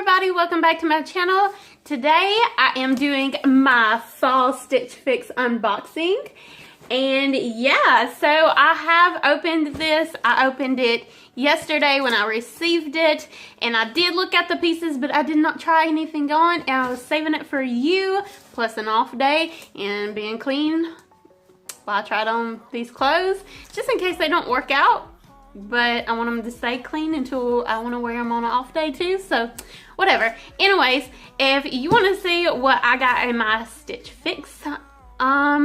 everybody, welcome back to my channel. Today I am doing my fall Stitch Fix unboxing. And yeah, so I have opened this. I opened it yesterday when I received it, and I did look at the pieces, but I did not try anything on, and I was saving it for you, plus an off day and being clean while I tried on these clothes, just in case they don't work out. But I want them to stay clean until I want to wear them on an off day too, so whatever. Anyways, if you want to see what I got in my Stitch Fix,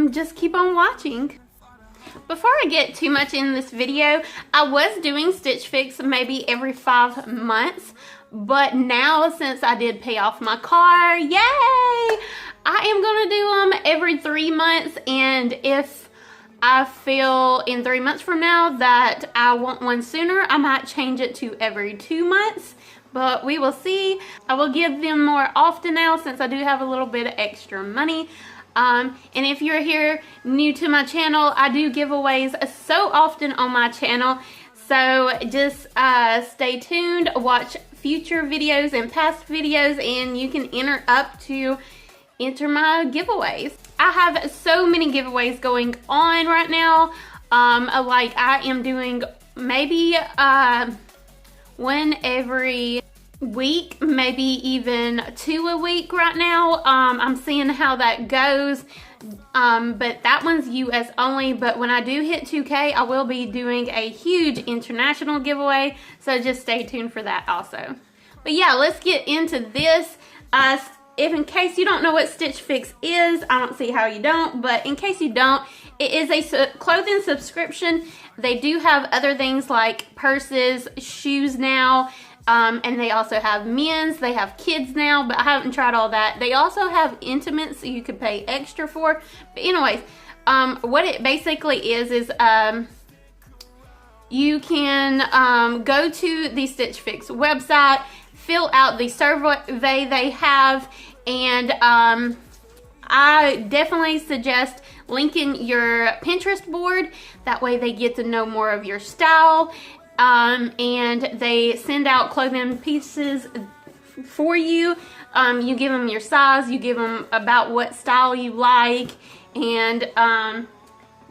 just keep on watching. Before I get too much in this video, I was doing Stitch Fix maybe every 5 months, but now since I did pay off my car, yay! I am going to do them every 3 months, and if I feel in 3 months from now that I want one sooner, I might change it to every 2 months, but we will see. I will give them more often now since I do have a little bit of extra money. And if you're here new to my channel, I do giveaways so often on my channel, so just stay tuned, watch future videos and past videos, and you can enter my giveaways. I have so many giveaways going on right now. Like I am doing maybe one every week, maybe even 2 a week right now. I'm seeing how that goes, but that one's US only. But when I do hit 2K, I will be doing a huge international giveaway, so just stay tuned for that also. But yeah, let's get into this. If in case you don't know what Stitch Fix is, I don't see how you don't, but in case you don't, it is a clothing subscription. They do have other things like purses, shoes now, and they also have men's, they have kids now, but I haven't tried all that. They also have intimates so you could pay extra for. But anyways, what it basically is you can go to the Stitch Fix website, fill out the survey they have, and I definitely suggest linking your Pinterest board. That way they get to know more of your style, and they send out clothing pieces for you. You give them your size, you give them about what style you like, and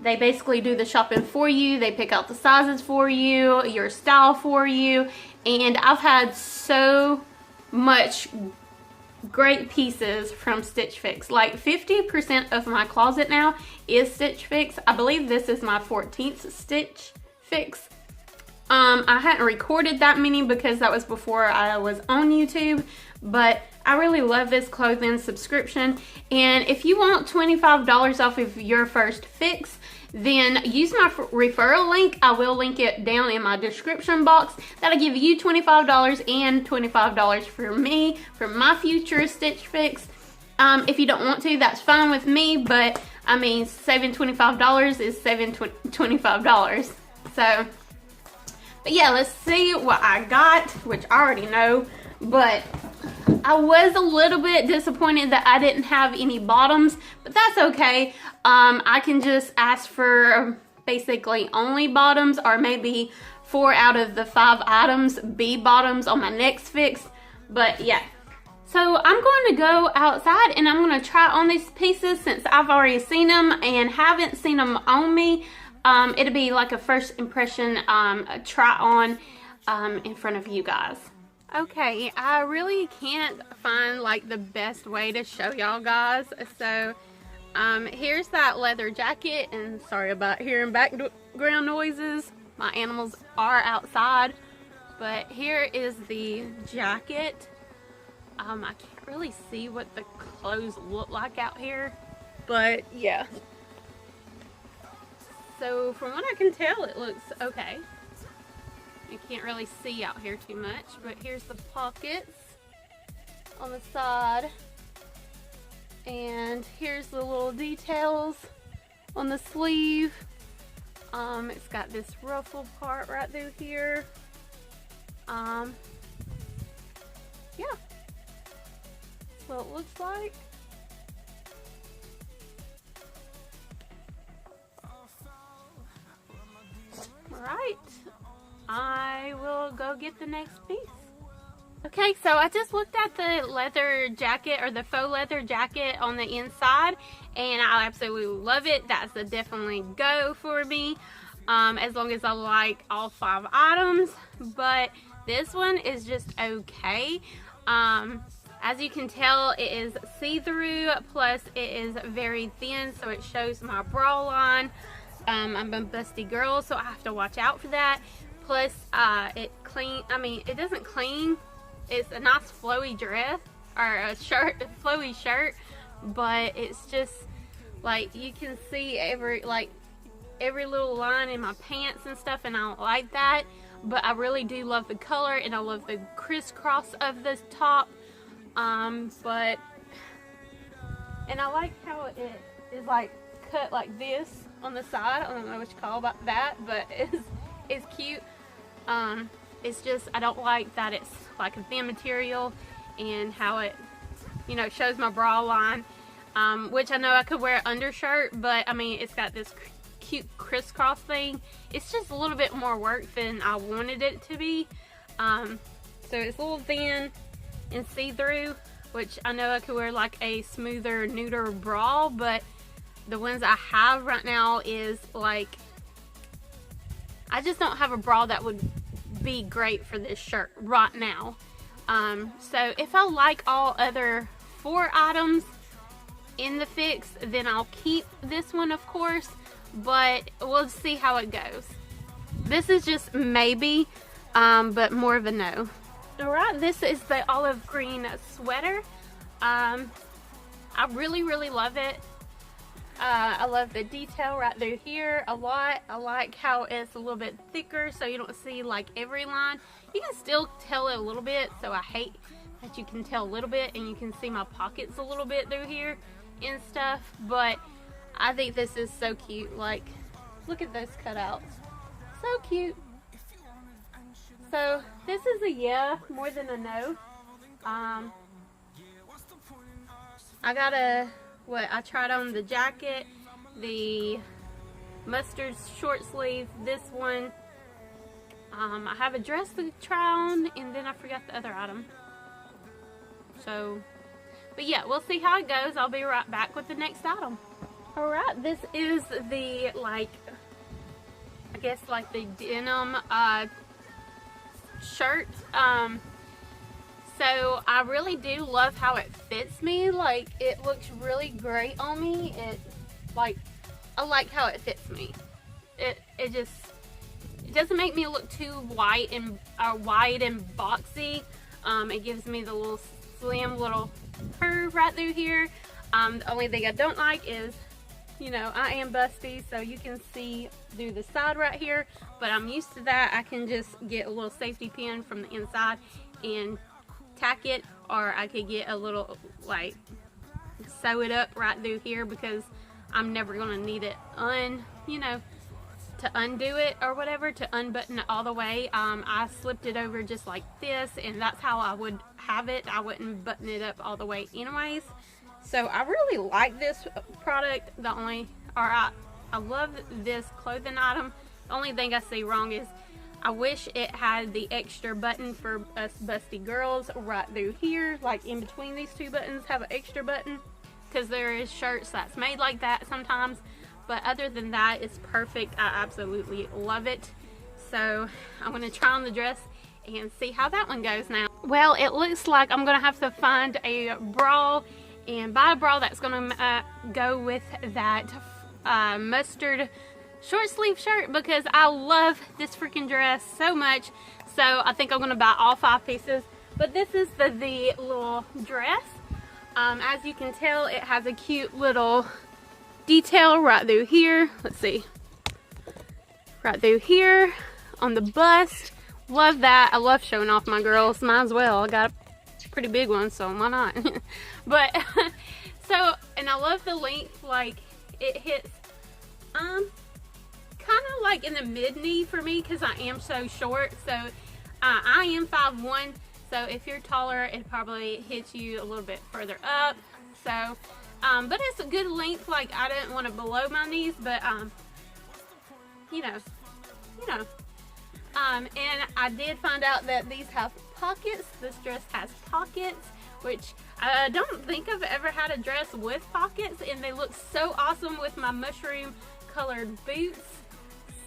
they basically do the shopping for you. They pick out the sizes for you, your style for you, and I've had so much great pieces from Stitch Fix. Like 50% of my closet now is Stitch Fix. I believe this is my 14th Stitch Fix. I hadn't recorded that many because that was before I was on YouTube, but I really love this clothing subscription. And if you want $25 off of your first fix, then use my referral link. I will link it down in my description box. That'll give you $25 and $25 for me for my future Stitch Fix. If you don't want to, that's fine with me, but I mean, saving $25 is saving $25. So, but yeah, let's see what I got, which I already know, but I was a little bit disappointed that I didn't have any bottoms, but that's okay. I can just ask for basically only bottoms, or maybe 4 out of the 5 items be bottoms on my next fix. But yeah, so I'm going to go outside and I'm going to try on these pieces since I've already seen them and haven't seen them on me. It'll be like a first impression try on in front of you guys. Okay, I really can't find like the best way to show y'all guys, so here's that leather jacket, and sorry about hearing background noises, my animals are outside, but here is the jacket. I can't really see what the clothes look like out here, but yeah, so from what I can tell it looks okay. You can't really see out here too much, but here's the pockets on the side, and here's the little details on the sleeve. It's got this ruffle part right through here. Yeah, that's what it looks like. All right. I will go get the next piece. Okay, so I just looked at the leather jacket, or the faux leather jacket on the inside, and I absolutely love it. That's a definitely go for me, as long as I like all 5 items. But this one is just okay. As you can tell, it is see-through, plus it is very thin, so it shows my bra line. I'm a busty girl, so I have to watch out for that. Plus, it doesn't cling. It's a nice flowy dress, or a shirt, flowy shirt, but it's just like you can see every little line in my pants and stuff, and I don't like that. But I really do love the color, and I love the crisscross of this top. And I like how it is like cut like this on the side. I don't know what you call about that, but it's cute. It's just, I don't like that it's like a thin material, and how it, you know, shows my bra line, which I know I could wear undershirt, but I mean, it's got this cute crisscross thing. It's just a little bit more work than I wanted it to be. So it's a little thin and see-through, which I know I could wear like a smoother, nuder bra, but the ones I have right now is like, I just don't have a bra that would be great for this shirt right now. So if I like all other 4 items in the fix, then I'll keep this one, of course, but we'll see how it goes. This is just maybe, but more of a no. Alright, this is the olive green sweater. I really love it. I love the detail right through here a lot. I like how it's a little bit thicker, so you don't see like every line. You can still tell it a little bit, so I hate that you can tell a little bit, and you can see my pockets a little bit through here and stuff. But I think this is so cute. Like, look at those cutouts. So cute. So this is a yeah, more than a no. I got I tried on the jacket, the mustard short sleeve, this one. I have a dress to try on, and then I forgot the other item. So, but yeah, we'll see how it goes. I'll be right back with the next item. Alright, this is the, like, I guess like the denim shirt. So I really do love how it fits me. Like, it looks really great on me. I like how it fits me. It doesn't make me look too wide and boxy. It gives me the little slim little curve right through here. The only thing I don't like is, you know, I am busty, so you can see through the side right here, but I'm used to that. I can just get a little safety pin from the inside and tack it, or I could get a little, like, sew it up right through here, because I'm never gonna need it to undo it or whatever, to unbutton it all the way. I slipped it over just like this, and that's how I would have it. I wouldn't button it up all the way anyways. So I really like this product. I love this clothing item. The only thing I see wrong is I wish it had the extra button for us busty girls right through here, like in between these 2 buttons, have an extra button, because there is shirts that's made like that sometimes. But other than that, it's perfect. I absolutely love it. So I'm going to try on the dress and see how that one goes now. Well, it looks like I'm going to have to find a bra and buy a bra that's going to go with that mustard short sleeve shirt, because I love this freaking dress so much. So I think I'm going to buy all 5 pieces. But this is the little dress. As you can tell, it has a cute little detail right through here. Let's see. Right through here on the bust. Love that. I love showing off my girls. Might as well. I got a pretty big one, so why not? But, so, and I love the length. Like, it hits, kind of like in the mid-knee for me, because I am so short. So, I am 5'1", so if you're taller, it probably hits you a little bit further up. So, but it's a good length. Like, I didn't want it below my knees, but, you know. And I did find out that these have pockets. This dress has pockets, which I don't think I've ever had a dress with pockets, and they look so awesome with my mushroom colored boots.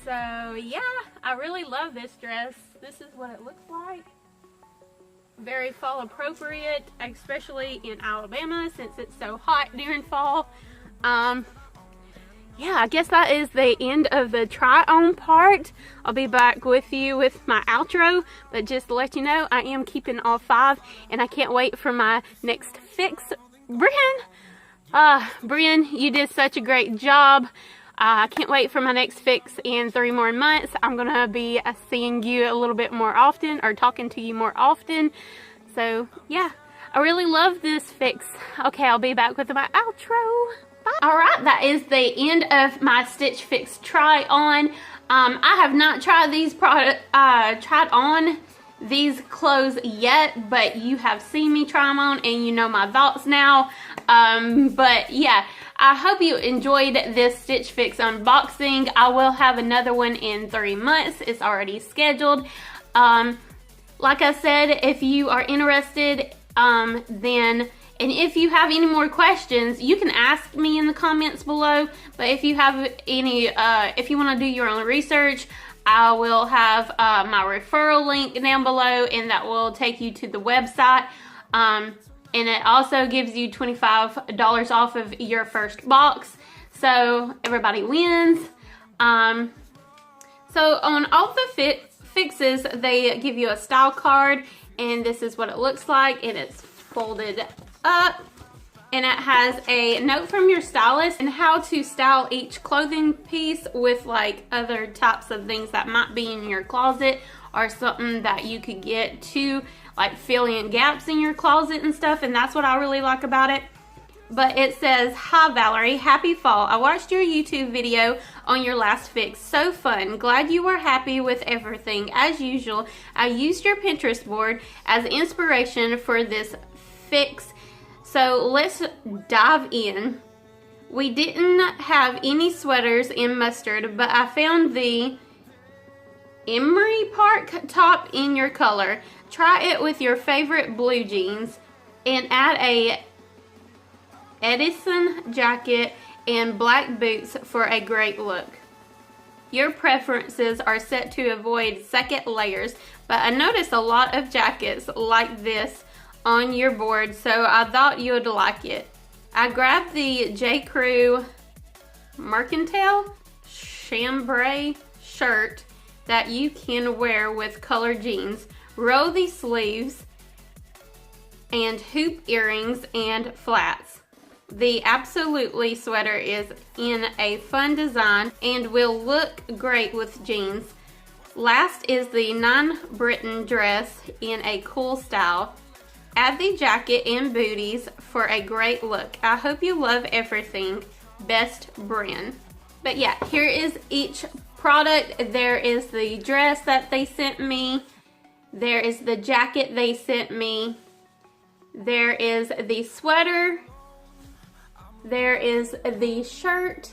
So yeah, I really love this dress. This is what it looks like. Very fall appropriate, especially in Alabama since it's so hot during fall. Yeah, I guess that is the end of the try on part. I'll be back with you with my outro, but just to let you know, I am keeping all 5 and I can't wait for my next fix. Bryn, you did such a great job. I can't wait for my next fix in 3 more months. I'm gonna be seeing you a little bit more often, or talking to you more often. So yeah, I really love this fix. Okay, I'll be back with my outro. Bye. Alright, that is the end of my Stitch Fix try on. I have not tried tried on these clothes yet, but you have seen me try them on and you know my thoughts now. But yeah, I hope you enjoyed this Stitch Fix unboxing. I will have another one in 3 months. It's already scheduled. Like I said, if you are interested, and if you have any more questions, you can ask me in the comments below. But if you have any, if you want to do your own research, I will have my referral link down below, and that will take you to the website. And it also gives you $25 off of your first box. So everybody wins. So on all the fixes, they give you a style card, and this is what it looks like, and it's folded up, and it has a note from your stylist and how to style each clothing piece with like other types of things that might be in your closet, or something that you could get to like fill in gaps in your closet and stuff. And that's what I really like about it. But it says, "Hi Valerie, happy fall. I watched your YouTube video on your last fix. So fun. Glad you were happy with everything. As usual, I used your Pinterest board as inspiration for this fix. So let's dive in. We didn't have any sweaters in mustard, but I found the Emory Park top in your color. Try it with your favorite blue jeans and add a Edyson jacket and black boots for a great look. Your preferences are set to avoid second layers, but I noticed a lot of jackets like this on your board, so I thought you would like it. I grabbed the J. Crew Mercantile Chambray shirt that you can wear with colored jeans. Roll the sleeves and hoop earrings and flats. The Absolutely sweater is in a fun design and will look great with jeans. Last is the Britton dress in a cool style. Add the jacket and booties for a great look. I hope you love everything. Best, Bryn." But yeah, here is each product. There is the dress that they sent me. There is the jacket they sent me. There is the sweater. There is the shirt.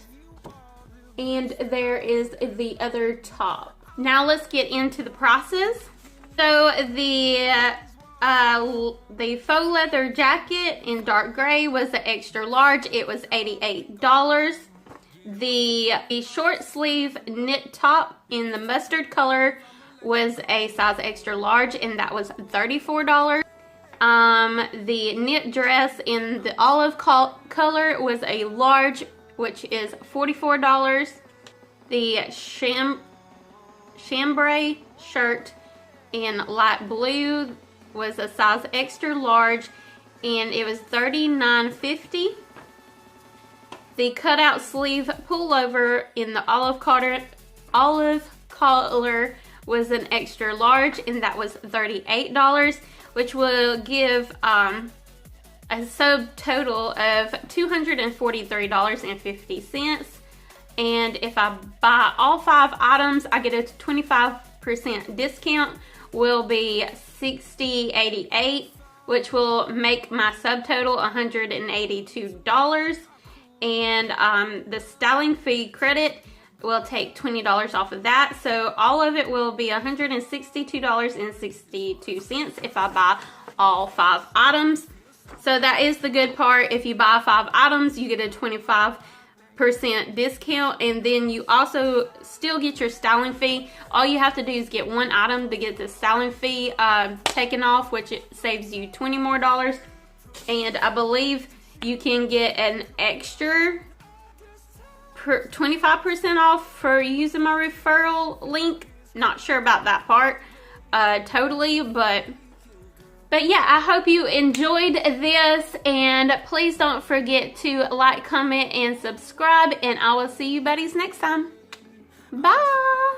And there is the other top. Now let's get into the prices. So the faux leather jacket in dark gray was the extra large. It was $88. The short sleeve knit top in the mustard color was a size extra large, and that was $34. The knit dress in the olive color was a large, which is $44. The chambray shirt in light blue was a size extra large, and it was $39.50. The cutout sleeve pullover in the olive color was an extra large, and that was $38, which will give a subtotal of $243.50. And if I buy all 5 items, I get a 25% discount. Will be $60.88, which will make my subtotal $182. And the styling fee credit will take $20 off of that. So all of it will be $162.62 if I buy all 5 items. So that is the good part. If you buy 5 items, you get a 25% discount, and then you also still get your styling fee. All you have to do is get 1 item to get the styling fee taken off, which it saves you $20 more. And I believe you can get an extra 25% off for using my referral link. Not sure about that part totally, but yeah, I hope you enjoyed this, and please don't forget to like, comment, and subscribe, and I will see you buddies next time. Bye!